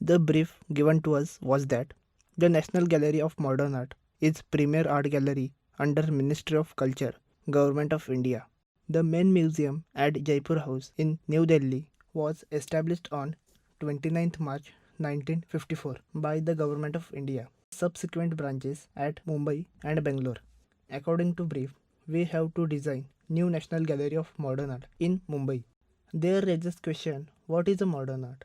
The brief given to us was that the National Gallery of Modern Art is premier art gallery under Ministry of Culture, Government of India. The main museum at Jaipur House in New Delhi was established on 29th March 1954 by the Government of India. Subsequent branches at Mumbai and Bangalore. According to brief, we have to design new National Gallery of Modern Art in Mumbai. There raises question, what is a modern art?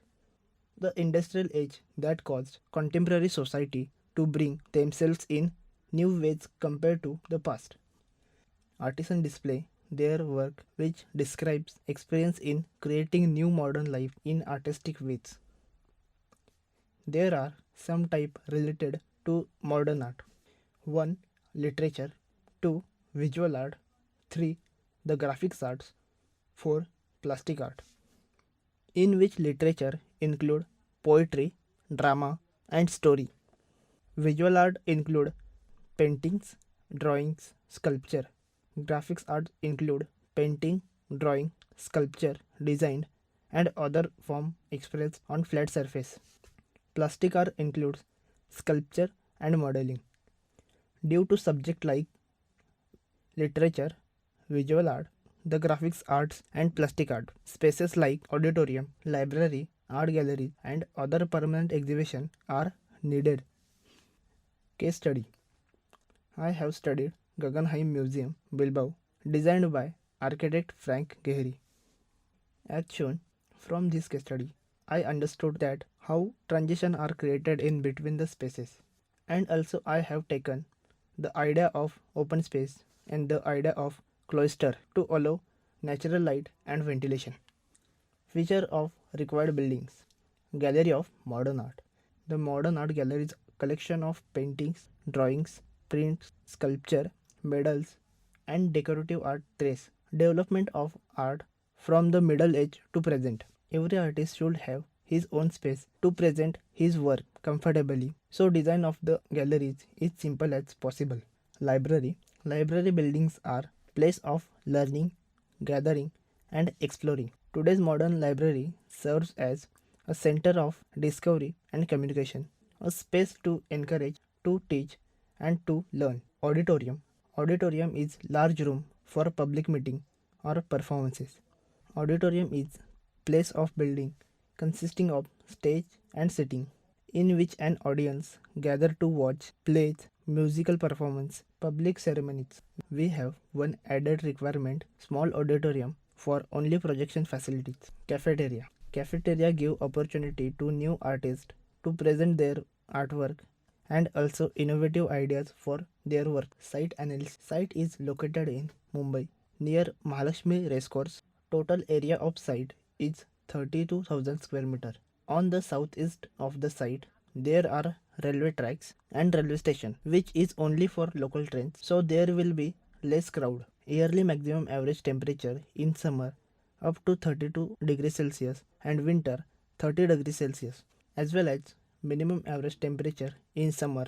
The industrial age that caused contemporary society to bring themselves in new ways compared to the past. Artisan display their work which describes experience in creating new modern life in artistic ways. There are some type related to modern art. 1. Literature. 2. Visual art. 3. The graphics arts. 4. Plastic art. In which literature include poetry, drama and story. Visual art include paintings, drawings, sculpture. Graphics art include painting, drawing, sculpture, design and other form expressed on flat surface. Plastic art includes sculpture and modeling. Due to subject like literature, visual art, the graphics arts and plastic art, spaces like auditorium, library, art gallery and other permanent exhibition are needed. Case study. I have studied Guggenheim Museum, Bilbao, designed by architect Frank Gehry. As shown from this case study, I understood that how transitions are created in between the spaces. And also I have taken the idea of open space and the idea of cloister to allow natural light and ventilation. Feature of required buildings. Gallery of Modern Art. The Modern Art Gallery is a collection of paintings, drawings, prints, sculpture, medals and decorative art trace. Development of art from the Middle Age to present. Every artist should have his own space to present his work comfortably. So design of the galleries is simple as possible. Library. Library buildings are place of learning, gathering and exploring. Today's modern library serves as a center of discovery and communication, a space to encourage, to teach and to learn. Auditorium. Auditorium is large room for public meeting or performances. Auditorium is place of building consisting of stage and sitting in which an audience gather to watch plays, musical performance, public ceremonies. We have one added requirement, small auditorium for only projection facilities. Cafeteria. Cafeteria give opportunity to new artists to present their artwork and also innovative ideas for their work. Site analysis. Site is located in Mumbai near Mahalakshmi Racecourse. Total area of site is 32,000 square meter. On the southeast of the site, there are railway tracks and railway station, which is only for local trains, so there will be less crowd. Yearly maximum average temperature in summer up to 32 degrees Celsius and winter 30 degrees Celsius, as well as minimum average temperature in summer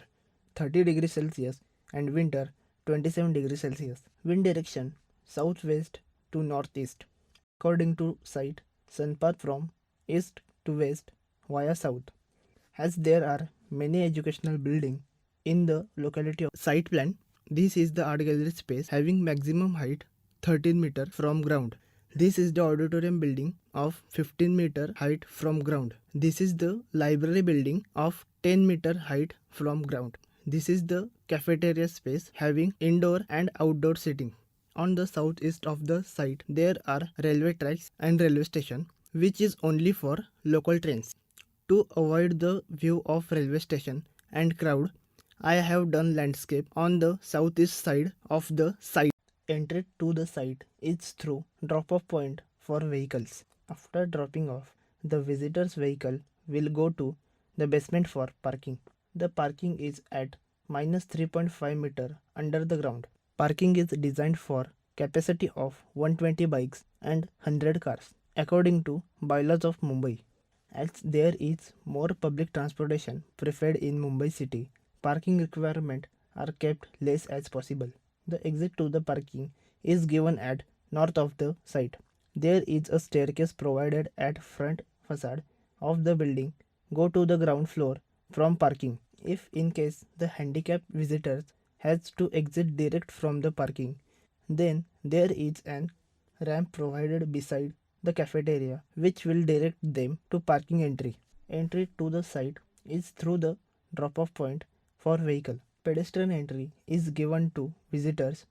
30 degrees Celsius and winter 27 degrees Celsius. Wind direction southwest to northeast. According to site, sun path from east to west via south. As there are many educational buildings in the locality of site plan, this is the art gallery space having maximum height 13 meter from ground. This is the auditorium building of 15 meter height from ground. This is the library building of 10 meter height from ground. This is the cafeteria space having indoor and outdoor seating. On the southeast of the site, there are railway tracks and railway station, which is only for local trains. To avoid the view of railway station and crowd, I have done landscape on the southeast side of the site. Entry to the site is through drop-off point for vehicles. After dropping off, the visitor's vehicle will go to the basement for parking. The parking is at minus 3.5 meter under the ground. Parking is designed for capacity of 120 bikes and 100 cars, according to bylaws of Mumbai. As there is more public transportation preferred in Mumbai city, parking requirements are kept less as possible. The exit to the parking is given at north of the site. There is a staircase provided at front facade of the building go to the ground floor from parking. If in case the handicapped visitors has to exit direct from the parking, then there is an ramp provided beside the cafeteria which will direct them to parking entry. Entry to the site is through the drop-off point for vehicle. Pedestrian entry is given to visitors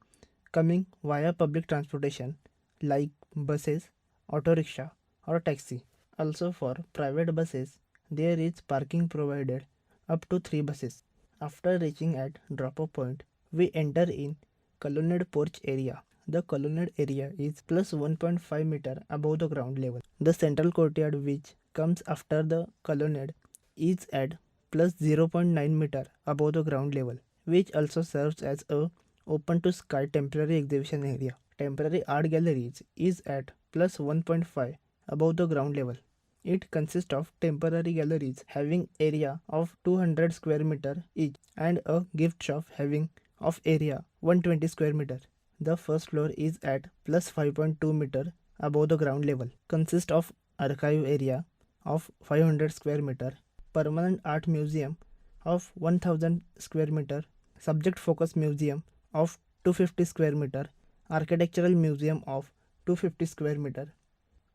coming via public transportation like buses, auto rickshaw or taxi. Also for private buses, there is parking provided up to 3 buses. After reaching at drop-off point, we enter in colonnade porch area. The colonnade area is plus 1.5 meter above the ground level. The central courtyard which comes after the colonnade is at plus 0.9 meter above the ground level, which also serves as a open to sky temporary exhibition area. Temporary art galleries is at plus 1.5 above the ground level. It consists of temporary galleries having area of 200 square meter each and a gift shop having of area 120 square meter. The first floor is at plus 5.2 meter above the ground level. Consists of archive area of 500 square meter, permanent art museum of 1000 square meter, subject focus museum of 250 square meter, architectural museum of 250 square meter,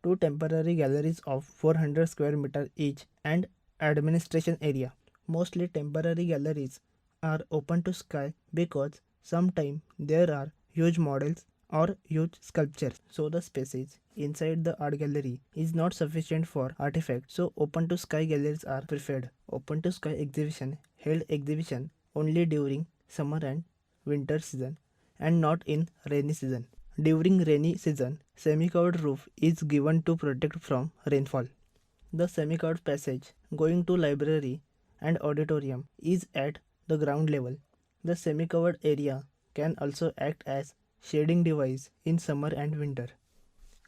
two temporary galleries of 400 square meter each and administration area. Mostly temporary galleries are open to sky because sometimes there are huge models or huge sculptures, so the spaces inside the art gallery is not sufficient for artifacts, so open to sky galleries are preferred. Open to sky exhibition held exhibition only during summer and winter season and not in rainy season. During rainy season, semi-covered roof is given to protect from rainfall. The semi-covered passage going to library and auditorium is at the ground level. The semi-covered area can also act as shading device in summer and winter.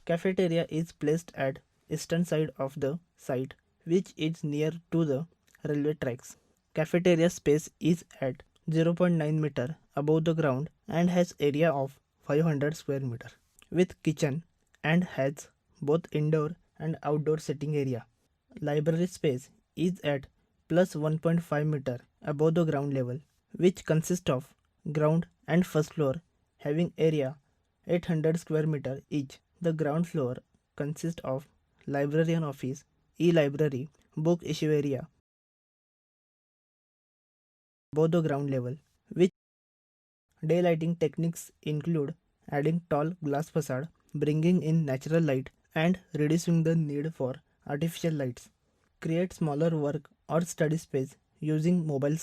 Cafeteria is placed at eastern side of the site which is near to the railway tracks. Cafeteria space is at 0.9 meter above the ground and has area of 500 square meter with kitchen and has both indoor and outdoor sitting area. Library space is at plus 1.5 meter above the ground level which consists of ground and first floor having area 800 square meter each. The ground floor consists of library and office, e-library, book issue area above the ground level, which daylighting techniques include adding tall glass facade, bringing in natural light and reducing the need for artificial lights. Create smaller work or study space using mobile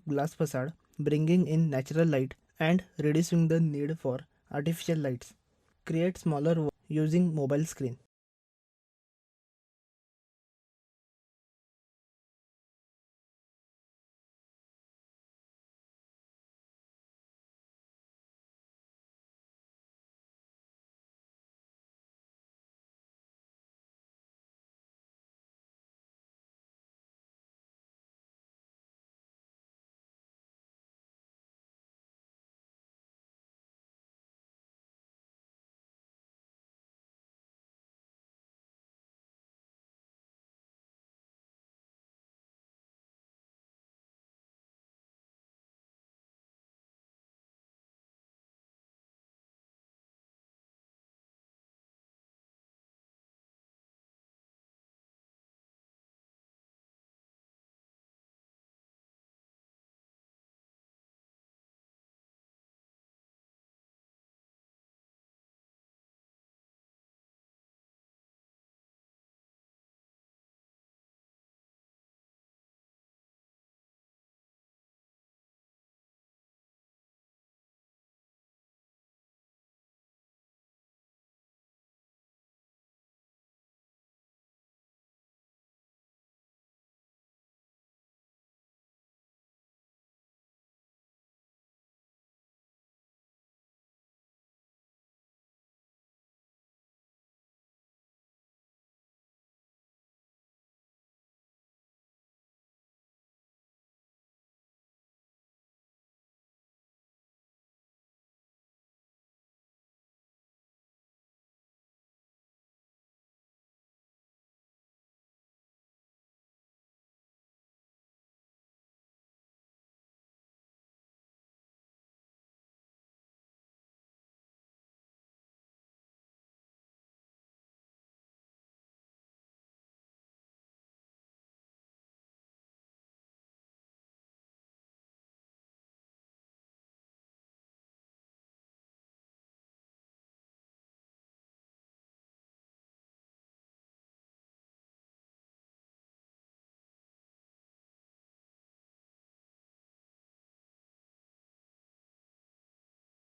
glass facade, bringing in natural light and reducing the need for artificial lights. Create smaller work using mobile screen.